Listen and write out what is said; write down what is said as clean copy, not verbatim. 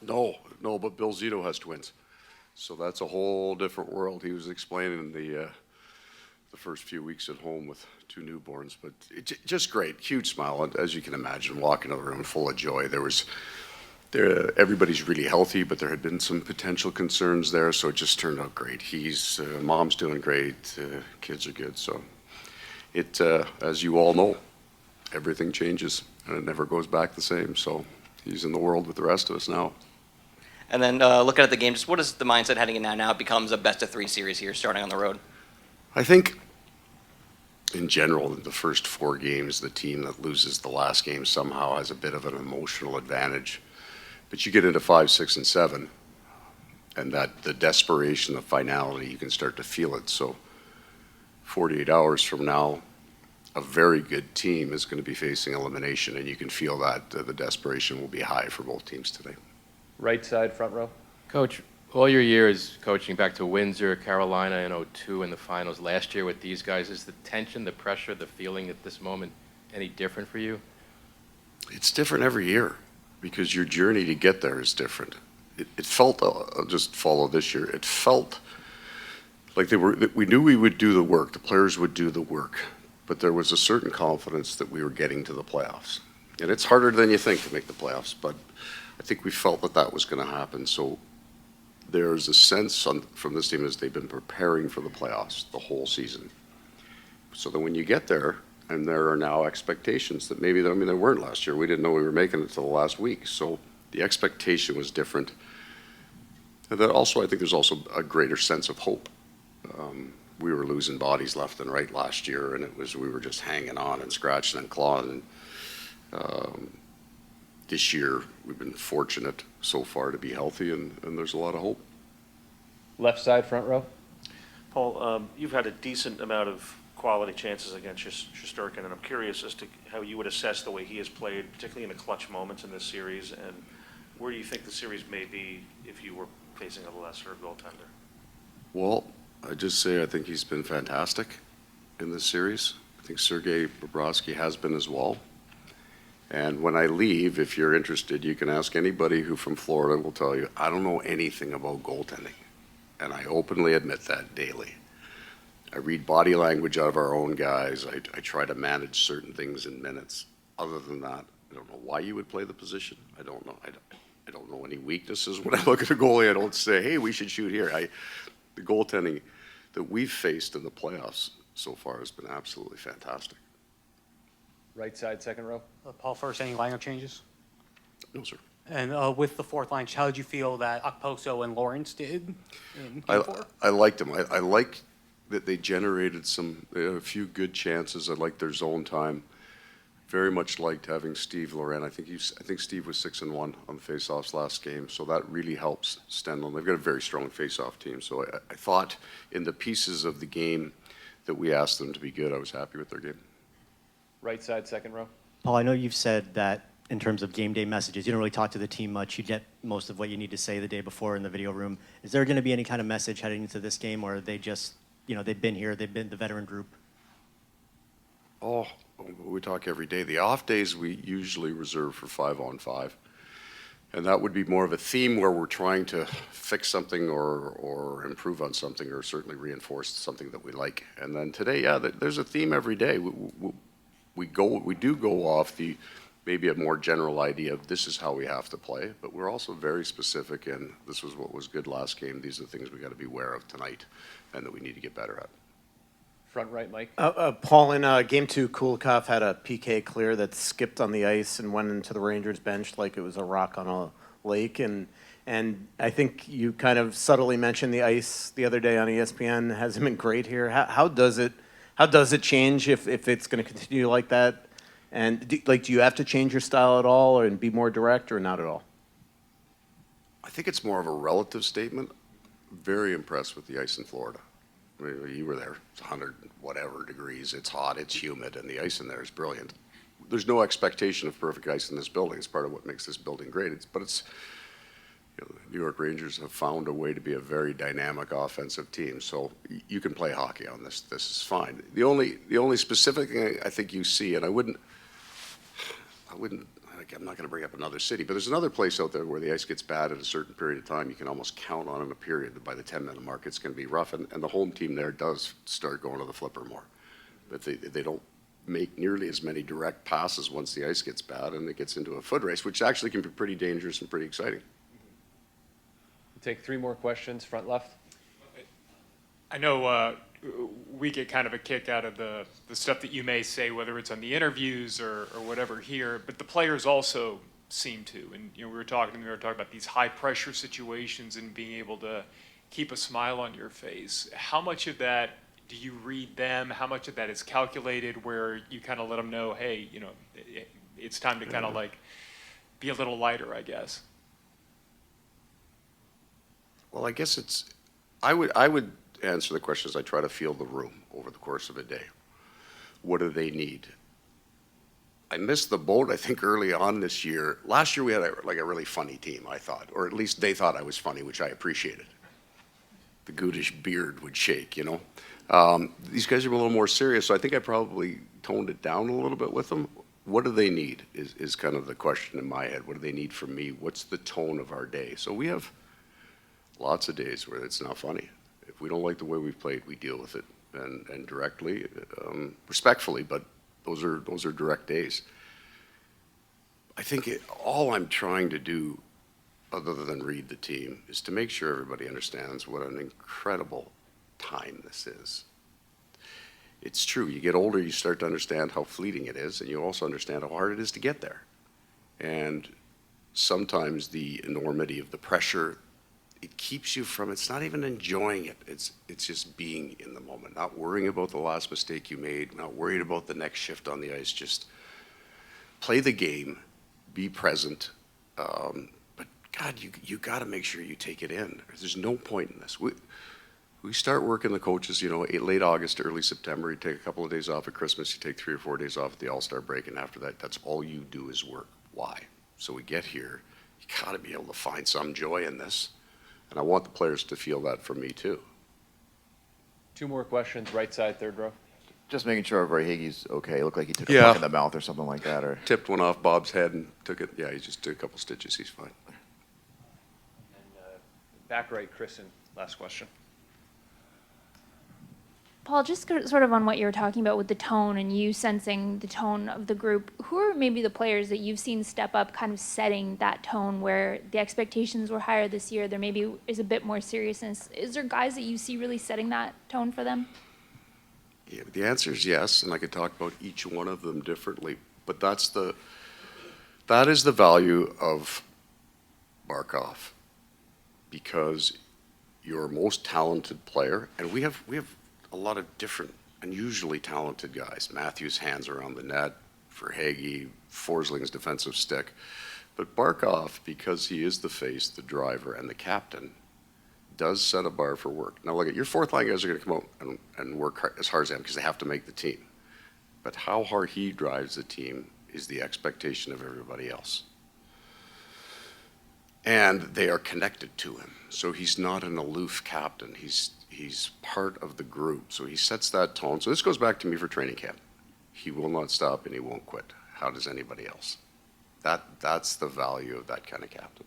No, but Bill Zito has twins. So that's a whole different world. He was explaining the first few weeks at home with two newborns, but just great, huge smile. And as you can imagine, walking in the room full of joy. Everybody's really healthy, but there had been some potential concerns there, so it just turned out great. Mom's doing great, kids are good. So as you all know, everything changes and it never goes back the same. So he's in the world with the rest of us now. And then looking at the game, just what is the mindset heading in now? Now it becomes a best-of-3 series here, starting on the road. I think, in general, the first 4 games, the team that loses the last game somehow has a bit of an emotional advantage. But you get into 5, 6, and 7, and that the desperation, the finality, you can start to feel it. So 48 hours from now, a very good team is going to be facing elimination, and you can feel that the desperation will be high for both teams today. Right side, front row. Coach, all your years coaching back to Windsor, Carolina in 2002 in the finals, last year with these guys, is the tension, the pressure, the feeling at this moment any different for you? It's different every year because your journey to get there is different. It felt, I'll just follow this year, it felt like we knew we would do the work, the players would do the work, but there was a certain confidence that we were getting to the playoffs. And it's harder than you think to make the playoffs, but I think we felt that was going to happen. So there's a sense from this team as they've been preparing for the playoffs the whole season. So that when you get there, and there are now expectations that maybe, there weren't last year. We didn't know we were making it till the last week. So the expectation was different. And that also, I think there's also a greater sense of hope. We were losing bodies left and right last year, and we were just hanging on and scratching and clawing. This year, we've been fortunate so far to be healthy, and there's a lot of hope. Left side, front row. Paul, you've had a decent amount of quality chances against Shesterkin, and I'm curious as to how you would assess the way he has played, particularly in the clutch moments in this series, and where do you think the series may be if you were facing a lesser goaltender? Well, I just say I think he's been fantastic in this series. I think Sergei Bobrovsky has been as well. And when I leave, if you're interested, you can ask anybody who from Florida will tell you, I don't know anything about goaltending. And I openly admit that daily. I read body language out of our own guys. I try to manage certain things in minutes. Other than that, I don't know why you would play the position. I don't know. I don't know any weaknesses. When I look at a goalie, I don't say, hey, we should shoot here. The goaltending that we've faced in the playoffs so far has been absolutely fantastic. Right side, second row. Paul, first, any lineup changes? No, sir. And with the fourth line, how did you feel that Okposo and Lawrence did in Game 4? I liked them. I liked that they generated a few good chances. I liked their zone time. Very much liked having Steve Loren. I think Steve was 6-1 on the faceoffs last game, so that really helps Stenlund. They've got a very strong faceoff team. So I thought in the pieces of the game that we asked them to be good, I was happy with their game. Right side, second row. Paul, I know you've said that in terms of game day messages, you don't really talk to the team much. You get most of what you need to say the day before in the video room. Is there going to be any kind of message heading into this game, or are they just, they've been here, they've been the veteran group? Oh, we talk every day. The off days we usually reserve for 5-on-5. And that would be more of a theme where we're trying to fix something or improve on something or certainly reinforce something that we like. And then today, there's a theme every day. We do go off maybe a more general idea of this is how we have to play, but we're also very specific in this was what was good last game. These are the things we got to be aware of tonight and that we need to get better at. Front right, Mike. Paul, in Game 2, Kulikov had a PK clear that skipped on the ice and went into the Rangers bench like it was a rock on a lake. And I think you kind of subtly mentioned the ice the other day on ESPN hasn't been great here. How does it change if it's going to continue like that? And do you have to change your style at all and be more direct or not at all? I think it's more of a relative statement. Very impressed with the ice in Florida. I mean, you were there. It's 100 whatever degrees. It's hot. It's humid, and the ice in there is brilliant. There's no expectation of perfect ice in this building. It's part of what makes this building great. The New York Rangers have found a way to be a very dynamic offensive team. So you can play hockey on this. This is fine. The only specific thing I think you see, and I I'm not going to bring up another city, but there's another place out there where the ice gets bad at a certain period of time. You can almost count on in a period that by the 10-minute mark it's going to be rough, and the home team there does start going to the flipper more. But they don't make nearly as many direct passes once the ice gets bad and it gets into a foot race, which actually can be pretty dangerous and pretty exciting. We'll take 3 more questions, front left. I know we get kind of a kick out of the stuff that you may say, whether it's on the interviews or whatever here, but the players also seem to. And you know, we were talking about these high pressure situations and being able to keep a smile on your face. How much of that do you read them? How much of that is calculated where you kind of let them know, hey, you know, it's time to kind of like be a little lighter, I guess? Well, I guess I would answer the question as I try to feel the room over the course of a day. What do they need? I missed the boat, I think, early on this year. Last year we had a really funny team, I thought, or at least they thought I was funny, which I appreciated. The goutish beard would shake, you know. These guys are a little more serious, so I think I probably toned it down a little bit with them. What do they need is kind of the question in my head. What do they need from me? What's the tone of our day? So we have lots of days where it's not funny. If we don't like the way we've played, we deal with it and directly, respectfully, but those are direct days. I think all I'm trying to do, other than read the team, is to make sure everybody understands what an incredible time this is. It's true, you get older, you start to understand how fleeting it is, and you also understand how hard it is to get there. And sometimes the enormity of the pressure, it keeps you from, it's not even enjoying it. It's just being in the moment, not worrying about the last mistake you made, not worried about the next shift on the ice. Just play the game, be present. But God, you got to make sure you take it in. There's no point in this. We start working the coaches, you know, late August, early September. You take a couple of days off at Christmas. You take 3 or 4 days off at the All-Star break, and after that, that's all you do is work. Why? So we get here. You got to be able to find some joy in this. And I want the players to feel that from me, too. 2 more questions, right side, third row. Just making sure Verhaeghe's okay. It looked like he took a Yeah. puck in the mouth or something like that. Or Tipped one off Bob's head and took it. Yeah, he just took a couple stitches. He's fine. And back right, Kristen, last question. Paul, just sort of on what you were talking about with the tone and you sensing the tone of the group, who are maybe the players that you've seen step up kind of setting that tone where the expectations were higher this year, there maybe is a bit more seriousness? Is there guys that you see really setting that tone for them? Yeah, the answer is yes, and I could talk about each one of them differently. But that is the value of Barkov, because your most talented player, and we have a lot of different, unusually talented guys. Matthews' hands around the net, Verhaeghe, Forsling's defensive stick. But Barkov, because he is the face, the driver, and the captain, does set a bar for work. Now look, your fourth line guys are going to come out and work as hard as they can because they have to make the team. But how hard he drives the team is the expectation of everybody else. And they are connected to him. So he's not an aloof captain. He's part of the group. So he sets that tone. So this goes back to me for training camp. He will not stop and he won't quit. How does anybody else? That's the value of that kind of captain.